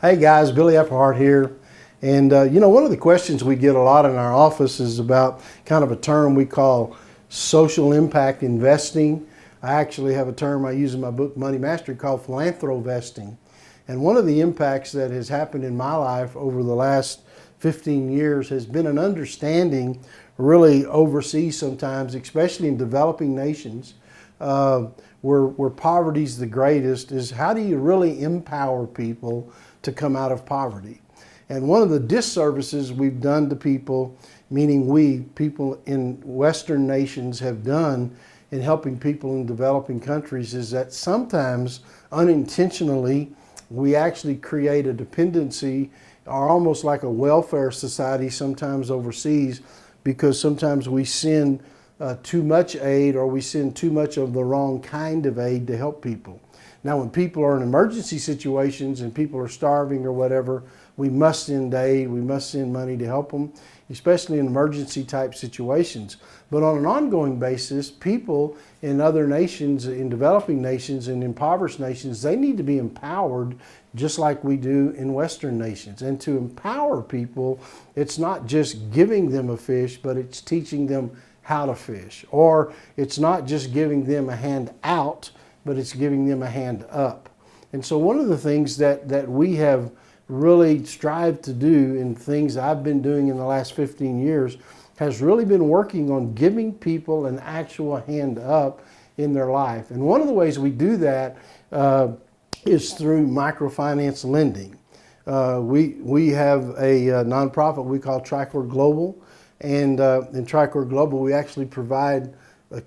Hey guys, Billy Epperhart here. And one of the questions we get a lot in our office is about kind of a term we call social impact investing. I actually have a term I use in my book, Money Mastery, called philanthrovesting. And one of the impacts that has happened in my life over the last 15 years has been an understanding, really overseas sometimes, especially in developing nations, where poverty is the greatest, is how do you really empower people to come out of poverty? And one of the disservices we've done to people, meaning people in Western nations have done in helping people in developing countries, is that sometimes unintentionally we actually create a dependency or almost like a welfare society sometimes overseas, because sometimes we send too much aid or we send too much of the wrong kind of aid to help people. Now, when people are in emergency situations and people are starving or whatever, we must send aid, we must send money to help them, especially in emergency type situations. But on an ongoing basis, people in other nations, in developing nations and impoverished nations, they need to be empowered just like we do in Western nations. And to empower people, it's not just giving them a fish, but it's teaching them how to fish. Or it's not just giving them a hand out, but it's giving them a hand up. And so one of the things that we have really strived to do, and things I've been doing in the last 15 years, has really been working on giving people an actual hand up in their life. And one of the ways we do that is through microfinance lending. We have a nonprofit we call Tricor Global, and in Tricor Global we actually provide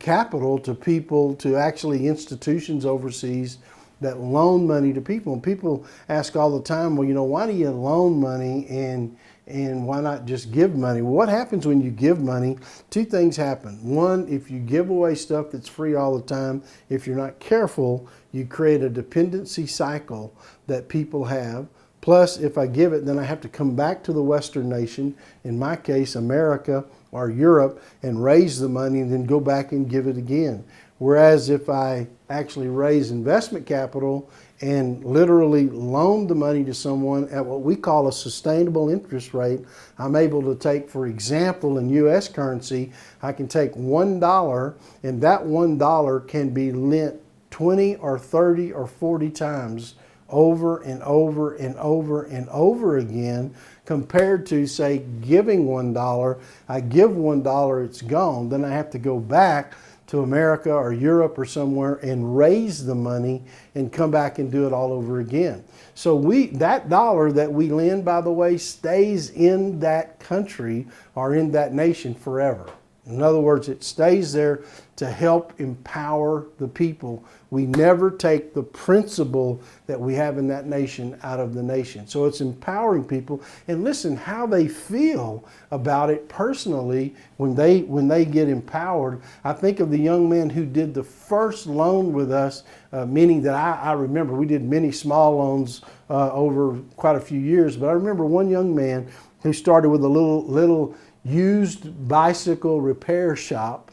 capital to people, to actually institutions overseas that loan money to people. And people ask all the time, well, why do you loan money and why not just give money? Well, what happens when you give money? Two things happen. One, if you give away stuff that's free all the time, if you're not careful, you create a dependency cycle that people have. Plus, if I give it, then I have to come back to the Western nation, in my case, America or Europe, and raise the money and then go back and give it again. Whereas if I actually raise investment capital and literally loan the money to someone at what we call a sustainable interest rate, I'm able to take, for example, in U.S. currency, I can take $1, and that $1 can be lent 20 or 30 or 40 times over and over and over and over again, compared to, say, giving $1. I give $1, it's gone. Then I have to go back to America or Europe or somewhere and raise the money and come back and do it all over again. So that dollar that we lend, by the way, stays in that country or in that nation forever. In other words, it stays there to help empower the people. We never take the principle that we have in that nation out of the nation. So it's empowering people. And listen, how they feel about it personally when they get empowered. I think of the young man who did the first loan with us, meaning that I remember we did many small loans over quite a few years. But I remember one young man who started with a little used bicycle repair shop,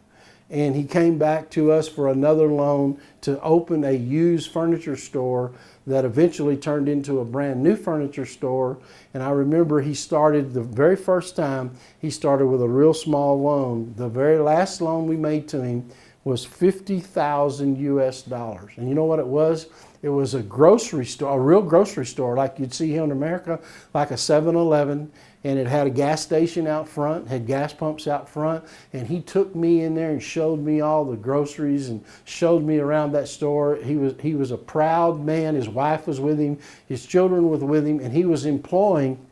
and he came back to us for another loan to open a used furniture store that eventually turned into a brand new furniture store. And I remember he started, the very first time, he started with a real small loan. The very last loan we made to him was $50,000 US. And you know what it was? It was a grocery store, a real grocery store like you'd see here in America, like a 7-Eleven. And it had a gas station out front, had gas pumps out front, and he took me in there and showed me all the groceries and showed me around that store. He was a proud man. His wife was with him, his children were with him, and he was employing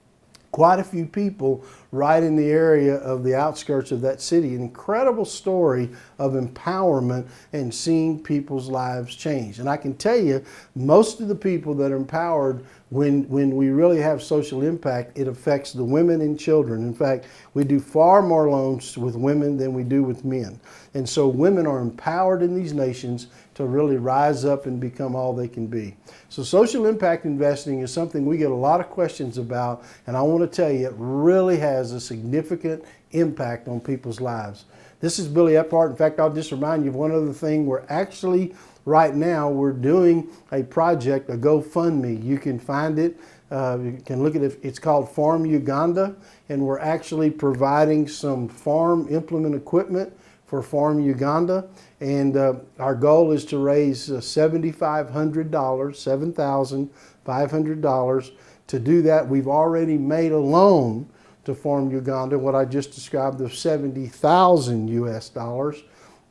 quite a few people right in the area of the outskirts of that city. An incredible story of empowerment and seeing people's lives change. And I can tell you, most of the people that are empowered, when we really have social impact, it affects the women and children. In fact, we do far more loans with women than we do with men. And so women are empowered in these nations to really rise up and become all they can be. So social impact investing is something we get a lot of questions about, and I want to tell you, it really has a significant impact on people's lives. This is Billy Epperhart. In fact, I'll just remind you of one other thing. We're actually right now we're doing a project, a GoFundMe. You can find it. You can look at it. It's called Farm Uganda, and we're actually providing some farm implement equipment for Farm Uganda. And our goal is to raise $7,500, $7,500. To do that, we've already made a loan to Farm Uganda, what I just described, of 70,000 US dollars.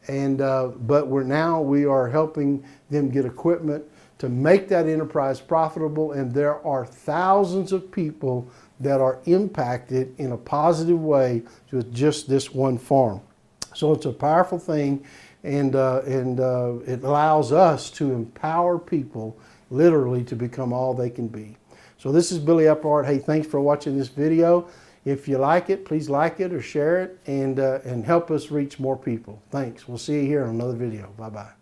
And but we are helping them get equipment to make that enterprise profitable, and there are thousands of people that are impacted in a positive way with just this one farm. So it's a powerful thing, and it allows us to empower people literally to become all they can be. So this is Billy Epperhart. Hey, thanks for watching this video. If you like it, please like it or share it, and help us reach more people. Thanks. We'll see you here on another video. Bye-bye.